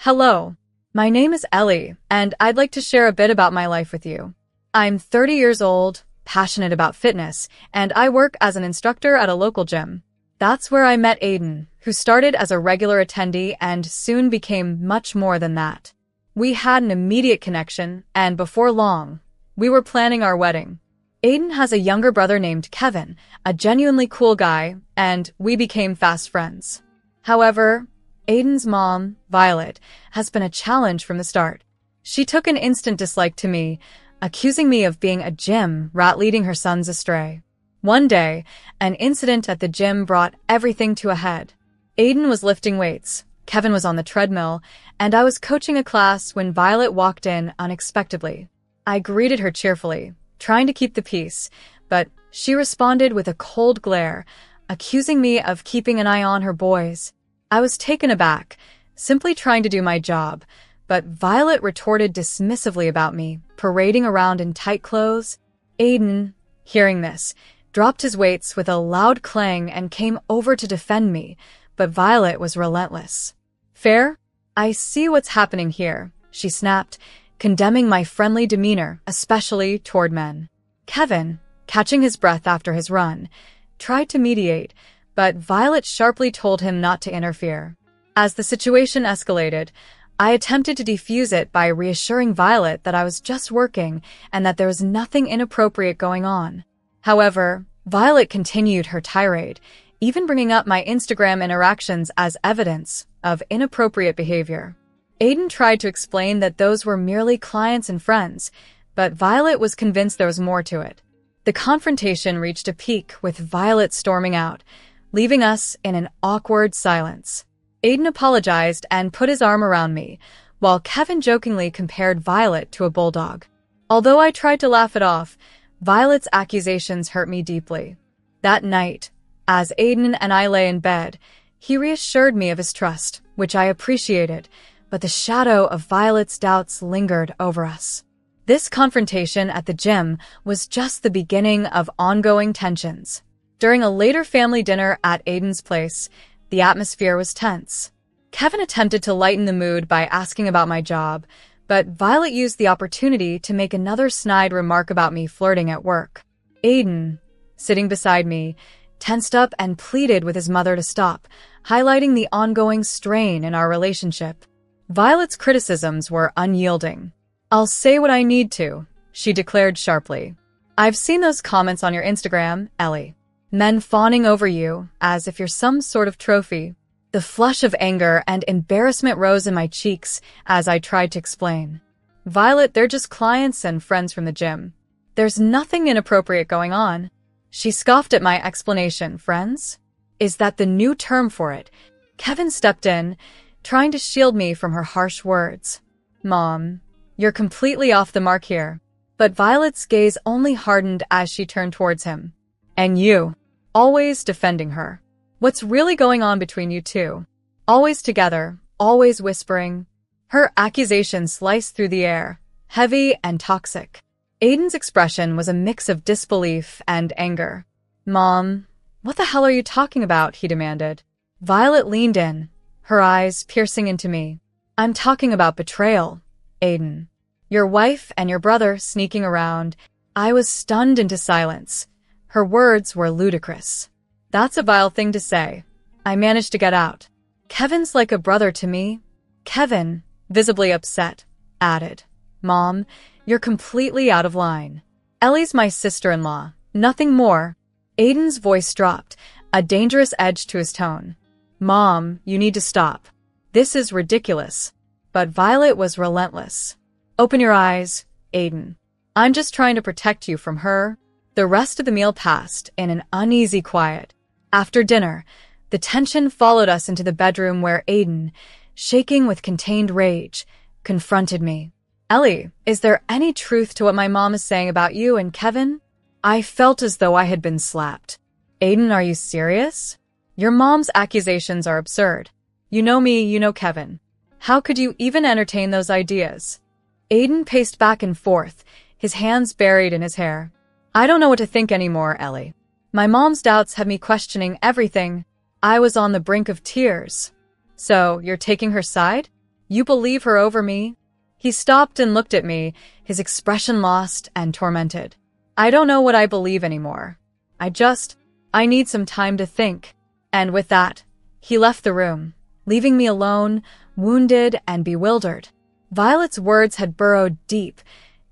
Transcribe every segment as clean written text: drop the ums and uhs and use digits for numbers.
Hello, my name is Ellie, and I'd like to share a bit about my life with you. I'm 30 years old, passionate about fitness, and I work as an instructor at a local gym. That's where I met Aiden, who started as a regular attendee and soon became much more than that. We had an immediate connection, and before long, we were planning our wedding. Aiden has a younger brother named Kevin, a genuinely cool guy, and we became fast friends. However, Aiden's mom, Violet, has been a challenge from the start. She took an instant dislike to me, accusing me of being a gym rat leading her sons astray. One day, an incident at the gym brought everything to a head. Aiden was lifting weights, Kevin was on the treadmill, and I was coaching a class when Violet walked in unexpectedly. I greeted her cheerfully, trying to keep the peace, but she responded with a cold glare, accusing me of keeping an eye on her boys. I was taken aback, simply trying to do my job, but Violet retorted dismissively about me, parading around in tight clothes. Aiden, hearing this, dropped his weights with a loud clang and came over to defend me, but Violet was relentless. "Fair? I see what's happening here," she snapped, condemning my friendly demeanor, especially toward men. Kevin, catching his breath after his run, tried to mediate, but Violet sharply told him not to interfere. As the situation escalated, I attempted to defuse it by reassuring Violet that I was just working and that there was nothing inappropriate going on. However, Violet continued her tirade, even bringing up my Instagram interactions as evidence of inappropriate behavior. Aiden tried to explain that those were merely clients and friends, but Violet was convinced there was more to it. The confrontation reached a peak with Violet storming out, leaving us in an awkward silence. Aiden apologized and put his arm around me, while Kevin jokingly compared Violet to a bulldog. Although I tried to laugh it off, Violet's accusations hurt me deeply. That night, as Aiden and I lay in bed, he reassured me of his trust, which I appreciated, but the shadow of Violet's doubts lingered over us. This confrontation at the gym was just the beginning of ongoing tensions. During a later family dinner at Aiden's place, the atmosphere was tense. Kevin attempted to lighten the mood by asking about my job, but Violet used the opportunity to make another snide remark about me flirting at work. Aiden, sitting beside me, tensed up and pleaded with his mother to stop, highlighting the ongoing strain in our relationship. Violet's criticisms were unyielding. "I'll say what I need to," she declared sharply. "I've seen those comments on your Instagram, Ellie. Men fawning over you, as if you're some sort of trophy." The flush of anger and embarrassment rose in my cheeks as I tried to explain. "Violet, they're just clients and friends from the gym. There's nothing inappropriate going on." She scoffed at my explanation. "Friends? Is that the new term for it?" Kevin stepped in, trying to shield me from her harsh words. "Mom, you're completely off the mark here." But Violet's gaze only hardened as she turned towards him. "And you, always defending her. What's really going on between you two? Always together, always whispering." Her accusation sliced through the air, heavy and toxic. Aiden's expression was a mix of disbelief and anger. "Mom, what the hell are you talking about?" he demanded. Violet leaned in, her eyes piercing into me. "I'm talking about betrayal, Aiden. Your wife and your brother sneaking around." I was stunned into silence. Her words were ludicrous. "That's a vile thing to say." I managed to get out. "Kevin's like a brother to me." Kevin, visibly upset, added, "Mom, you're completely out of line. Ellie's my sister-in-law, nothing more." Aiden's voice dropped, a dangerous edge to his tone. "Mom, you need to stop. This is ridiculous." But Violet was relentless. "Open your eyes, Aiden. I'm just trying to protect you from her." The rest of the meal passed in an uneasy quiet. After dinner, the tension followed us into the bedroom where Aiden, shaking with contained rage, confronted me. "Ellie, is there any truth to what my mom is saying about you and Kevin?" I felt as though I had been slapped. "Aiden, are you serious? Your mom's accusations are absurd. You know me, you know Kevin. How could you even entertain those ideas?" Aiden paced back and forth, his hands buried in his hair. "I don't know what to think anymore, Ellie. My mom's doubts have me questioning everything." I was on the brink of tears. "So, you're taking her side? You believe her over me? He stopped and looked at me, his expression lost and tormented. I don't know what I believe anymore. I need some time to think. And with that, he left the room, leaving me alone, wounded and bewildered. Violet's words had burrowed deep,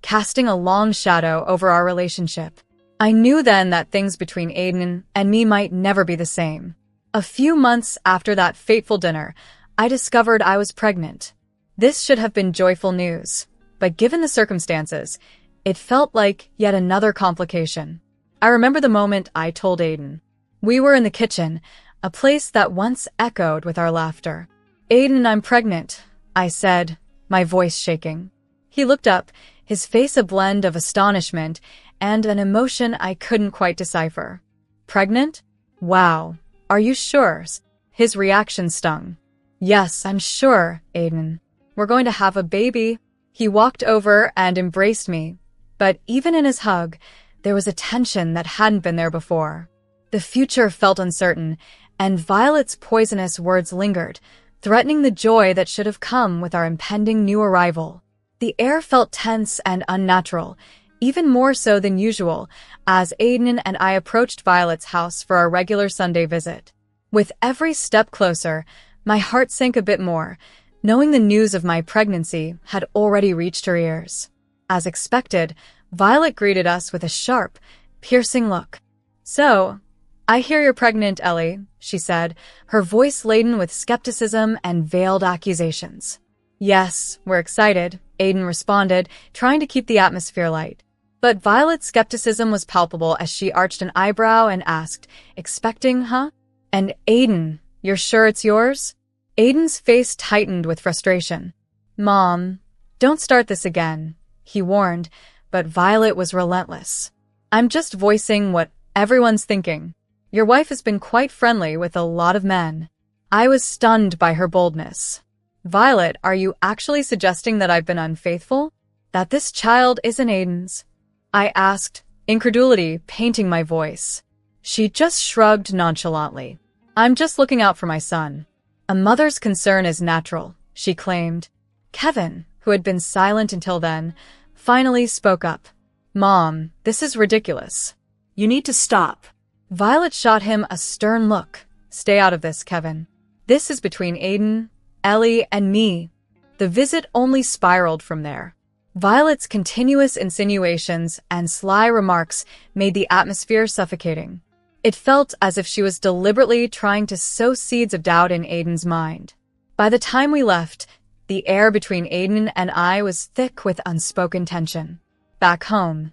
casting a long shadow over our relationship. I knew then that things between Aiden and me might never be the same. A few months after that fateful dinner, I discovered I was pregnant. This should have been joyful news, but given the circumstances, it felt like yet another complication. I remember the moment I told Aiden. We were in the kitchen, a place that once echoed with our laughter. Aiden, I'm pregnant, I said, my voice shaking. He looked up, his face a blend of astonishment and an emotion I couldn't quite decipher. Pregnant? Wow. Are you sure? His reaction stung. Yes, I'm sure, Aiden. We're going to have a baby. He walked over and embraced me, but even in his hug, there was a tension that hadn't been there before. The future felt uncertain, and Violet's poisonous words lingered, threatening the joy that should have come with our impending new arrival. The air felt tense and unnatural, even more so than usual, as Aiden and I approached Violet's house for our regular Sunday visit. With every step closer, my heart sank a bit more, knowing the news of my pregnancy had already reached her ears. As expected, Violet greeted us with a sharp, piercing look. So, I hear you're pregnant, Ellie, she said, her voice laden with skepticism and veiled accusations. Yes, we're excited, Aiden responded, trying to keep the atmosphere light. But Violet's skepticism was palpable as she arched an eyebrow and asked, expecting, huh? And Aiden, you're sure it's yours? Aiden's face tightened with frustration. Mom, don't start this again, he warned, but Violet was relentless. I'm just voicing what everyone's thinking. Your wife has been quite friendly with a lot of men. I was stunned by her boldness. Violet, are you actually suggesting that I've been unfaithful? That this child isn't Aiden's? I asked, incredulity painting my voice. She just shrugged nonchalantly. I'm just looking out for my son. A mother's concern is natural, she claimed. Kevin, who had been silent until then, finally spoke up. Mom, this is ridiculous. You need to stop. Violet shot him a stern look. Stay out of this, Kevin. This is between Aiden, Ellie, and me. The visit only spiraled from there. Violet's continuous insinuations and sly remarks made the atmosphere suffocating. It felt as if she was deliberately trying to sow seeds of doubt in Aiden's mind. By the time we left, the air between Aiden and I was thick with unspoken tension. Back home,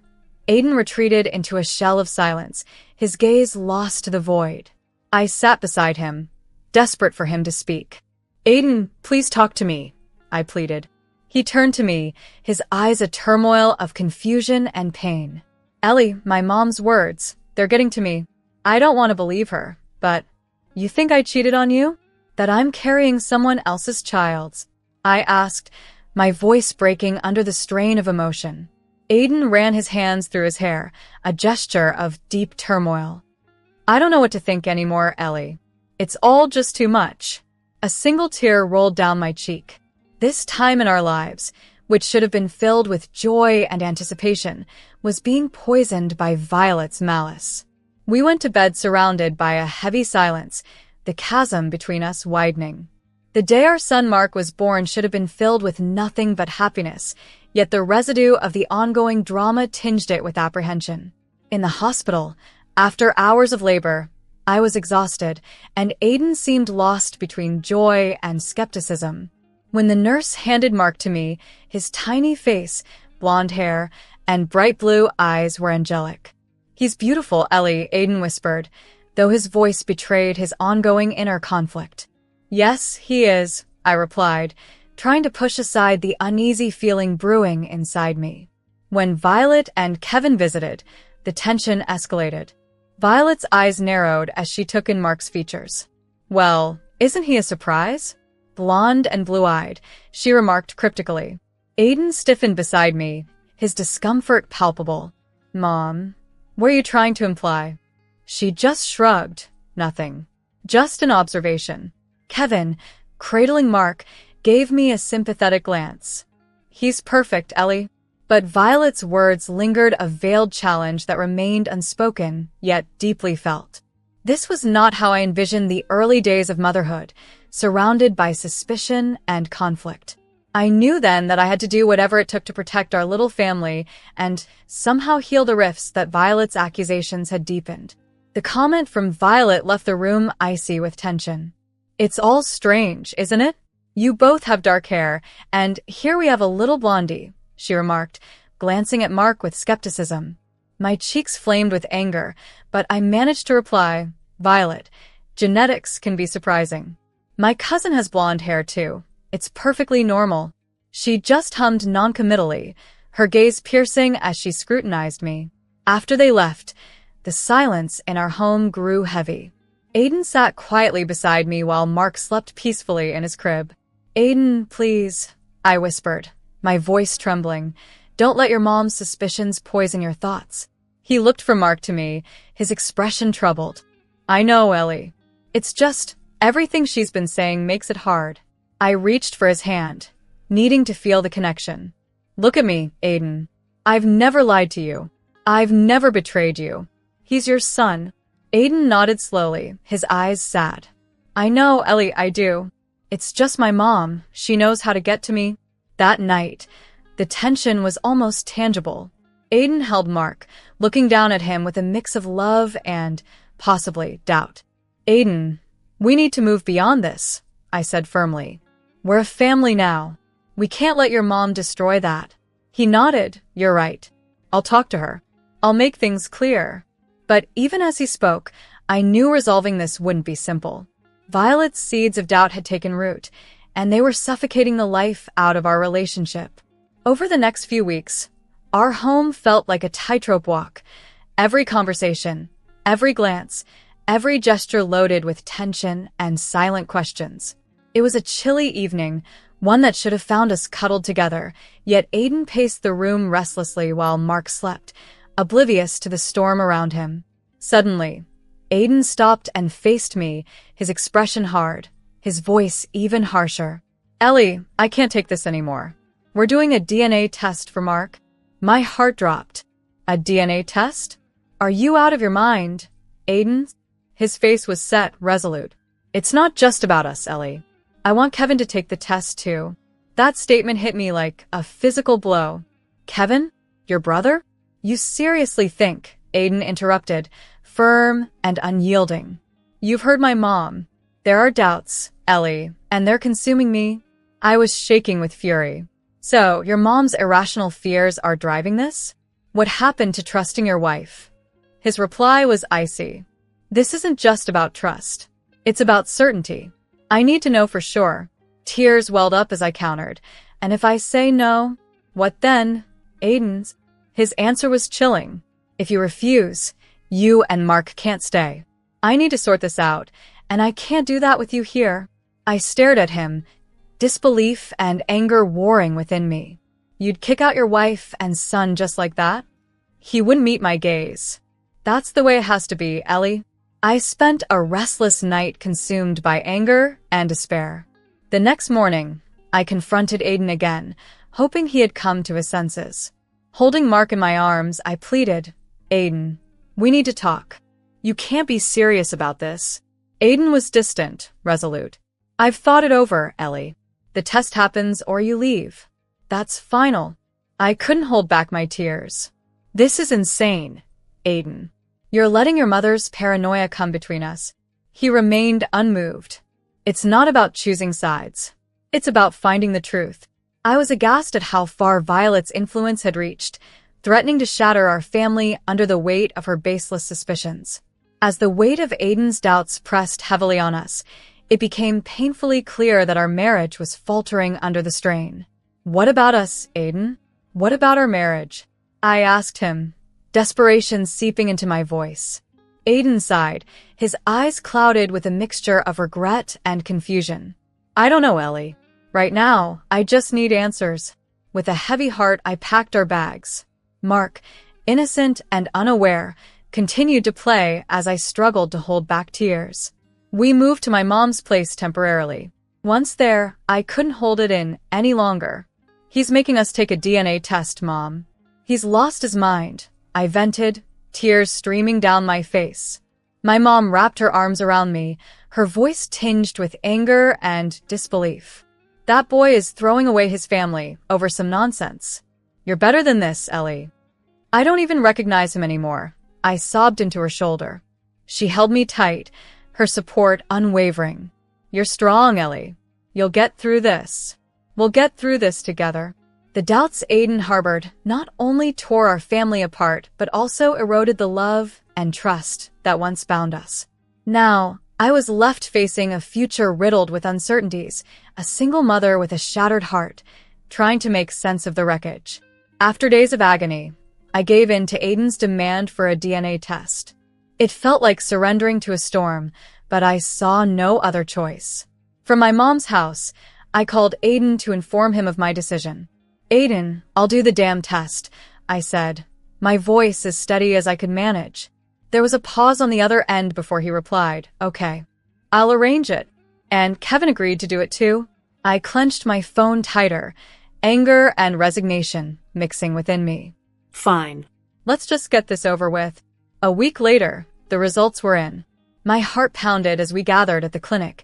Aiden retreated into a shell of silence, his gaze lost to the void. I sat beside him, desperate for him to speak. Aiden, please talk to me, I pleaded. He turned to me, his eyes a turmoil of confusion and pain. Ellie, my mom's words, they're getting to me. I don't want to believe her, but you think I cheated on you? That I'm carrying someone else's child? I asked, my voice breaking under the strain of emotion. Aiden ran his hands through his hair, a gesture of deep turmoil. I don't know what to think anymore, Ellie. It's all just too much. A single tear rolled down my cheek. This time in our lives, which should have been filled with joy and anticipation, was being poisoned by Violet's malice. We went to bed surrounded by a heavy silence, the chasm between us widening. The day our son Mark was born should have been filled with nothing but happiness, yet the residue of the ongoing drama tinged it with apprehension. In the hospital, after hours of labor, I was exhausted, and Aiden seemed lost between joy and skepticism. When the nurse handed Mark to me, his tiny face, blonde hair, and bright blue eyes were angelic. He's beautiful, Ellie, Aiden whispered, though his voice betrayed his ongoing inner conflict. Yes, he is, I replied, trying to push aside the uneasy feeling brewing inside me. When Violet and Kevin visited, the tension escalated. Violet's eyes narrowed as she took in Mark's features. Well, isn't he a surprise? Blonde and blue-eyed, she remarked cryptically. Aiden stiffened beside me, his discomfort palpable. Mom, what are you trying to imply? She just shrugged. Nothing. Just an observation. Kevin, cradling Mark, gave me a sympathetic glance. "He's perfect, Ellie." But Violet's words lingered, a veiled challenge that remained unspoken, yet deeply felt. This was not how I envisioned the early days of motherhood, surrounded by suspicion and conflict. I knew then that I had to do whatever it took to protect our little family and somehow heal the rifts that Violet's accusations had deepened. The comment from Violet left the room icy with tension. "It's all strange, isn't it? You both have dark hair, and here we have a little blondie," she remarked, glancing at Mark with skepticism. My cheeks flamed with anger, but I managed to reply, "Violet, genetics can be surprising. My cousin has blonde hair too. It's perfectly normal." She just hummed noncommittally, her gaze piercing as she scrutinized me. After they left, the silence in our home grew heavy. Aiden sat quietly beside me while Mark slept peacefully in his crib. "Aiden, please," I whispered, my voice trembling. "Don't let your mom's suspicions poison your thoughts." He looked from Mark to me, his expression troubled. "I know, Ellie. It's just, everything she's been saying makes it hard." I reached for his hand, needing to feel the connection. "Look at me, Aiden. I've never lied to you. I've never betrayed you. He's your son." Aiden nodded slowly, his eyes sad. "I know, Ellie, I do. It's just my mom. She knows how to get to me." That night, the tension was almost tangible. Aiden held Mark, looking down at him with a mix of love and, possibly, doubt. "Aiden, we need to move beyond this," I said firmly. "We're a family now. We can't let your mom destroy that." He nodded. "You're right. I'll talk to her. I'll make things clear." But even as he spoke, I knew resolving this wouldn't be simple. Violet's seeds of doubt had taken root, and they were suffocating the life out of our relationship. Over the next few weeks, our home felt like a tightrope walk. Every conversation, every glance, every gesture loaded with tension and silent questions. It was a chilly evening, one that should have found us cuddled together, yet Aiden paced the room restlessly while Mark slept, oblivious to the storm around him. Suddenly, Aiden stopped and faced me, his expression hard, his voice even harsher. "Ellie, I can't take this anymore. We're doing a DNA test for Mark." My heart dropped. "A DNA test? Are you out of your mind, Aiden?" His face was set, resolute. "It's not just about us, Ellie. I want Kevin to take the test too." That statement hit me like a physical blow. "Kevin? Your brother?" "You seriously think," Aiden interrupted, firm and unyielding. "You've heard my mom. There are doubts, Ellie, and they're consuming me." I was shaking with fury. "So, your mom's irrational fears are driving this? What happened to trusting your wife?" His reply was icy. "This isn't just about trust. It's about certainty. I need to know for sure." Tears welled up as I countered. "And if I say no, what then, Aiden's?" His answer was chilling. "If you refuse, you and Mark can't stay. I need to sort this out, and I can't do that with you here." I stared at him, disbelief and anger warring within me. "You'd kick out your wife and son just like that?" He wouldn't meet my gaze. "That's the way it has to be, Ellie." I spent a restless night consumed by anger and despair. The next morning, I confronted Aiden again, hoping he had come to his senses. Holding Mark in my arms, I pleaded, "Aiden, we need to talk. You can't be serious about this." Aiden was distant, resolute. "I've thought it over, Ellie. The test happens or you leave. That's final." I couldn't hold back my tears. "This is insane, Aiden. You're letting your mother's paranoia come between us." He remained unmoved. "It's not about choosing sides. It's about finding the truth." I was aghast at how far Violet's influence had reached, threatening to shatter our family under the weight of her baseless suspicions. As the weight of Aiden's doubts pressed heavily on us, it became painfully clear that our marriage was faltering under the strain. "What about us, Aiden? What about our marriage?" I asked him, desperation seeping into my voice. Aiden sighed, his eyes clouded with a mixture of regret and confusion. "I don't know, Ellie. Right now, I just need answers." With a heavy heart, I packed our bags. Mark, innocent and unaware, continued to play as I struggled to hold back tears. We moved to my mom's place temporarily. Once there, I couldn't hold it in any longer. He's making us take a DNA test, Mom. He's lost his mind, I vented, tears streaming down my face. My mom wrapped her arms around me, her voice tinged with anger and disbelief. That boy is throwing away his family over some nonsense. You're better than this, Ellie. I don't even recognize him anymore. I sobbed into her shoulder. She held me tight, her support unwavering. You're strong, Ellie. You'll get through this. We'll get through this together. The doubts Aiden harbored not only tore our family apart, but also eroded the love and trust that once bound us. Now, I was left facing a future riddled with uncertainties, a single mother with a shattered heart, trying to make sense of the wreckage. After days of agony, I gave in to Aiden's demand for a DNA test. It felt like surrendering to a storm, but I saw no other choice. From my mom's house, I called Aiden to inform him of my decision. Aiden, I'll do the damn test, I said, my voice as steady as I could manage. There was a pause on the other end before he replied, okay, I'll arrange it. And Kevin agreed to do it too. I clenched my phone tighter, anger and resignation mixing within me. Fine. Let's just get this over with. A week later, the results were in. My heart pounded as we gathered at the clinic.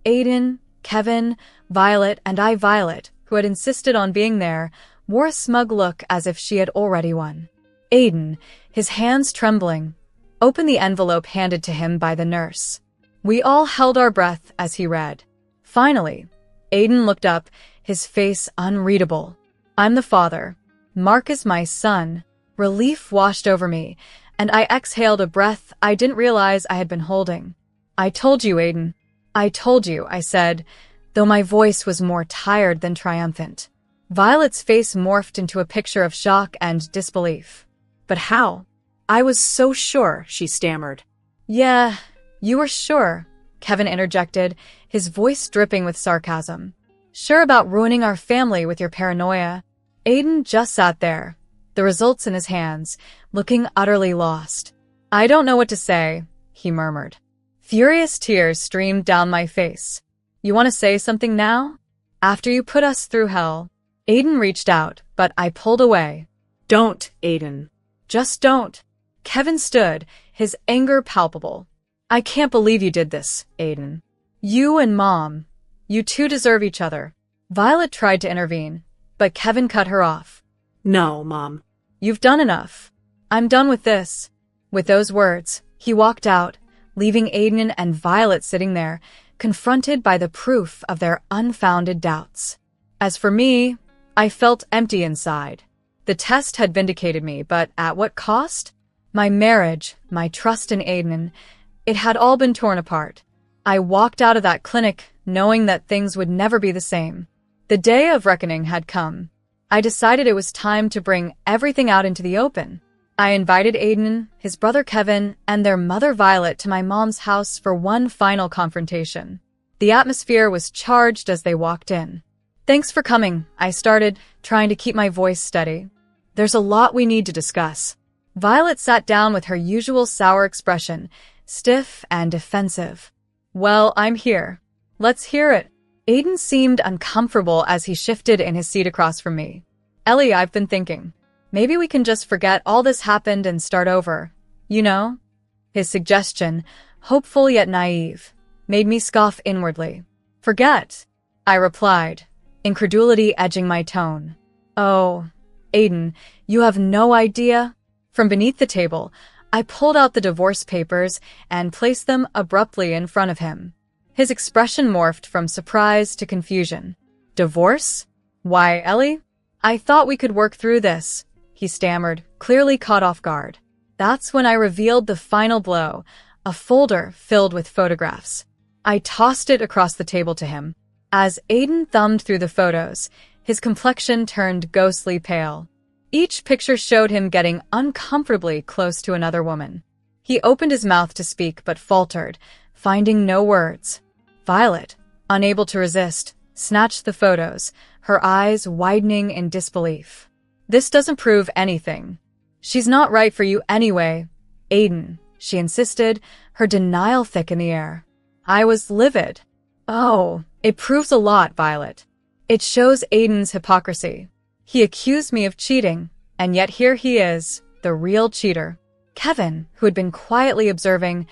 Aiden, Kevin, Violet, and Violet, who had insisted on being there, wore a smug look as if she had already won. Aiden, his hands trembling, opened the envelope handed to him by the nurse. We all held our breath as he read. Finally, Aiden looked up, his face unreadable. I'm the father. Mark is my son. Relief washed over me, and I exhaled a breath I didn't realize I had been holding. I told you, Aiden. I told you, I said, though my voice was more tired than triumphant. Violet's face morphed into a picture of shock and disbelief. But how? I was so sure, she stammered. Yeah, you were sure, Kevin interjected, his voice dripping with sarcasm. Sure about ruining our family with your paranoia. Aiden just sat there, the results in his hands, looking utterly lost. I don't know what to say, he murmured. Furious tears streamed down my face. You want to say something now? After you put us through hell. Aiden reached out, but I pulled away. Don't, Aiden. Just don't. Kevin stood, his anger palpable. I can't believe you did this, Aiden. You and Mom. You two deserve each other. Violet tried to intervene, but Kevin cut her off. No, Mom. You've done enough. I'm done with this. With those words, he walked out, leaving Aiden and Violet sitting there, confronted by the proof of their unfounded doubts. As for me, I felt empty inside. The test had vindicated me, but at what cost? My marriage, my trust in Aiden, it had all been torn apart. I walked out of that clinic knowing that things would never be the same. The day of reckoning had come. I decided it was time to bring everything out into the open. I invited Aiden, his brother Kevin, and their mother Violet to my mom's house for one final confrontation. The atmosphere was charged as they walked in. Thanks for coming, I started, trying to keep my voice steady. There's a lot we need to discuss. Violet sat down with her usual sour expression, stiff and defensive. Well, I'm here. Let's hear it. Aiden seemed uncomfortable as he shifted in his seat across from me. Ellie, I've been thinking. Maybe we can just forget all this happened and start over. You know? His suggestion, hopeful yet naive, made me scoff inwardly. Forget, I replied, incredulity edging my tone. Oh, Aiden, you have no idea? From beneath the table, I pulled out the divorce papers and placed them abruptly in front of him. His expression morphed from surprise to confusion. Divorce? Why, Ellie? I thought we could work through this, he stammered, clearly caught off guard. That's when I revealed the final blow, a folder filled with photographs. I tossed it across the table to him. As Aiden thumbed through the photos, his complexion turned ghostly pale. Each picture showed him getting uncomfortably close to another woman. He opened his mouth to speak but faltered, finding no words. Violet, unable to resist, snatched the photos, her eyes widening in disbelief. This doesn't prove anything. She's not right for you anyway, Aiden, she insisted, her denial thick in the air. I was livid. Oh, It proves a lot, Violet. It shows Aiden's hypocrisy. He accused me of cheating, and yet here he is, the real cheater. Kevin, who had been quietly observing,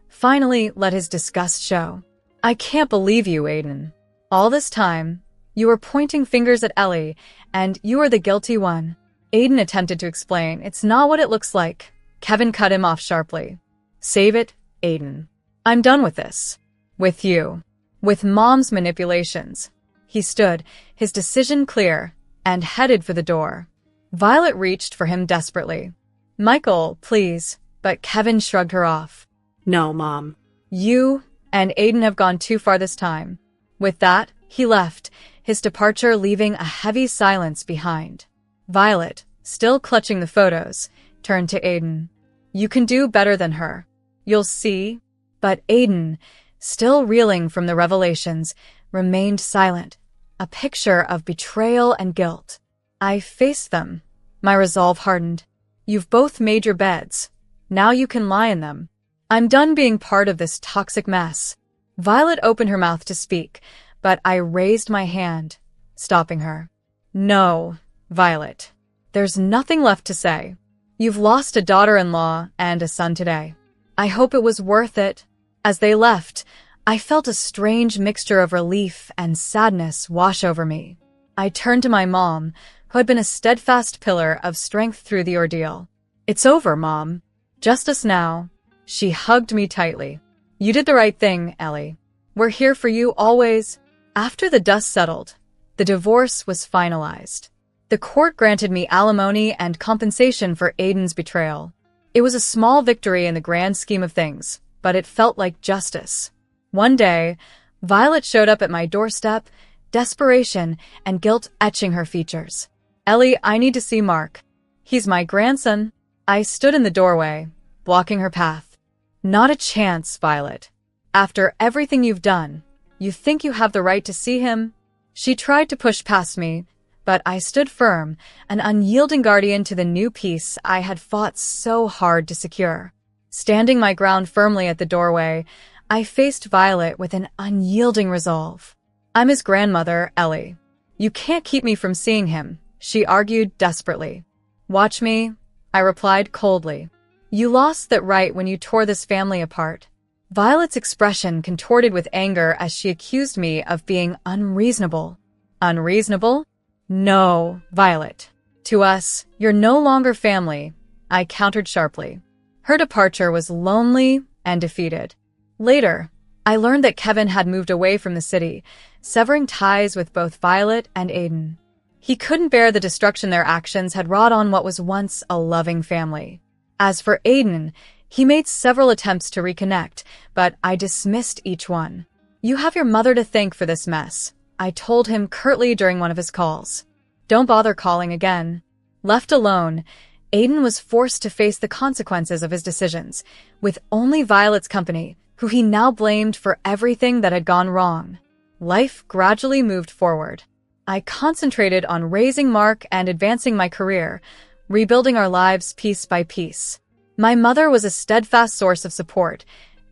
finally let his disgust show. I can't believe you, Aiden. All this time, you were pointing fingers at Ellie, and you are the guilty one. Aiden attempted to explain. It's not what it looks like. Kevin cut him off sharply. Save it, Aiden. I'm done with this. With you. With Mom's manipulations. He stood, his decision clear, and headed for the door. Violet reached for him desperately. Michael, please, but Kevin shrugged her off. No, Mom. You and Aiden have gone too far this time. With that, he left, his departure leaving a heavy silence behind. Violet, still clutching the photos, turned to Aiden. You can do better than her. You'll see. But Aiden, still reeling from the revelations, remained silent, a picture of betrayal and guilt. I faced them. My resolve hardened. You've both made your beds. Now you can lie in them. I'm done being part of this toxic mess. Violet opened her mouth to speak, but I raised my hand, stopping her. No, Violet. There's nothing left to say. You've lost a daughter-in-law and a son today. I hope it was worth it. As they left, I felt a strange mixture of relief and sadness wash over me. I turned to my mom, who had been a steadfast pillar of strength through the ordeal. It's over, Mom. Just us now. She hugged me tightly. You did the right thing, Ellie. We're here for you always. After the dust settled, the divorce was finalized. The court granted me alimony and compensation for Aiden's betrayal. It was a small victory in the grand scheme of things, but it felt like justice. One day, Violet showed up at my doorstep, desperation and guilt etching her features. Ellie, I need to see Mark. He's my grandson. I stood in the doorway, blocking her path. Not a chance, Violet. After everything you've done, you think you have the right to see him? She tried to push past me, but I stood firm, an unyielding guardian to the new peace I had fought so hard to secure. Standing my ground firmly at the doorway, I faced Violet with an unyielding resolve. I'm his grandmother, Ellie. You can't keep me from seeing him, she argued desperately. Watch me, I replied coldly. You lost that right when you tore this family apart. Violet's expression contorted with anger as she accused me of being unreasonable. Unreasonable? No, Violet. To us, you're no longer family, I countered sharply. Her departure was lonely and defeated. Later, I learned that Kevin had moved away from the city, severing ties with both Violet and Aiden. He couldn't bear the destruction their actions had wrought on what was once a loving family. As for Aiden, he made several attempts to reconnect, but I dismissed each one. You have your mother to thank for this mess, I told him curtly during one of his calls. Don't bother calling again. Left alone, Aiden was forced to face the consequences of his decisions, with only Violet's company, who he now blamed for everything that had gone wrong. Life gradually moved forward. I concentrated on raising Mark and advancing my career, rebuilding our lives piece by piece. My mother was a steadfast source of support,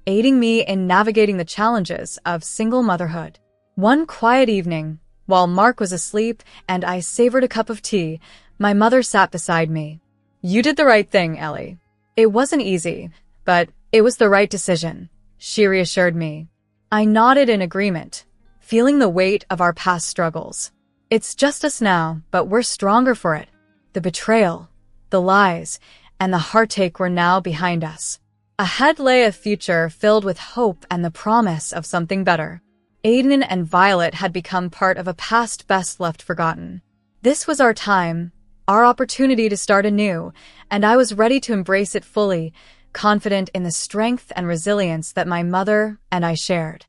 aiding me in navigating the challenges of single motherhood. One quiet evening, while Mark was asleep and I savored a cup of tea, my mother sat beside me. You did the right thing, Ellie. It wasn't easy, but it was the right decision, she reassured me. I nodded in agreement, feeling the weight of our past struggles. It's just us now, but we're stronger for it. The betrayal, the lies, and the heartache were now behind us. Ahead lay a future filled with hope and the promise of something better. Aiden and Violet had become part of a past best left forgotten. This was our time, our opportunity to start anew, and I was ready to embrace it fully, confident in the strength and resilience that my mother and I shared.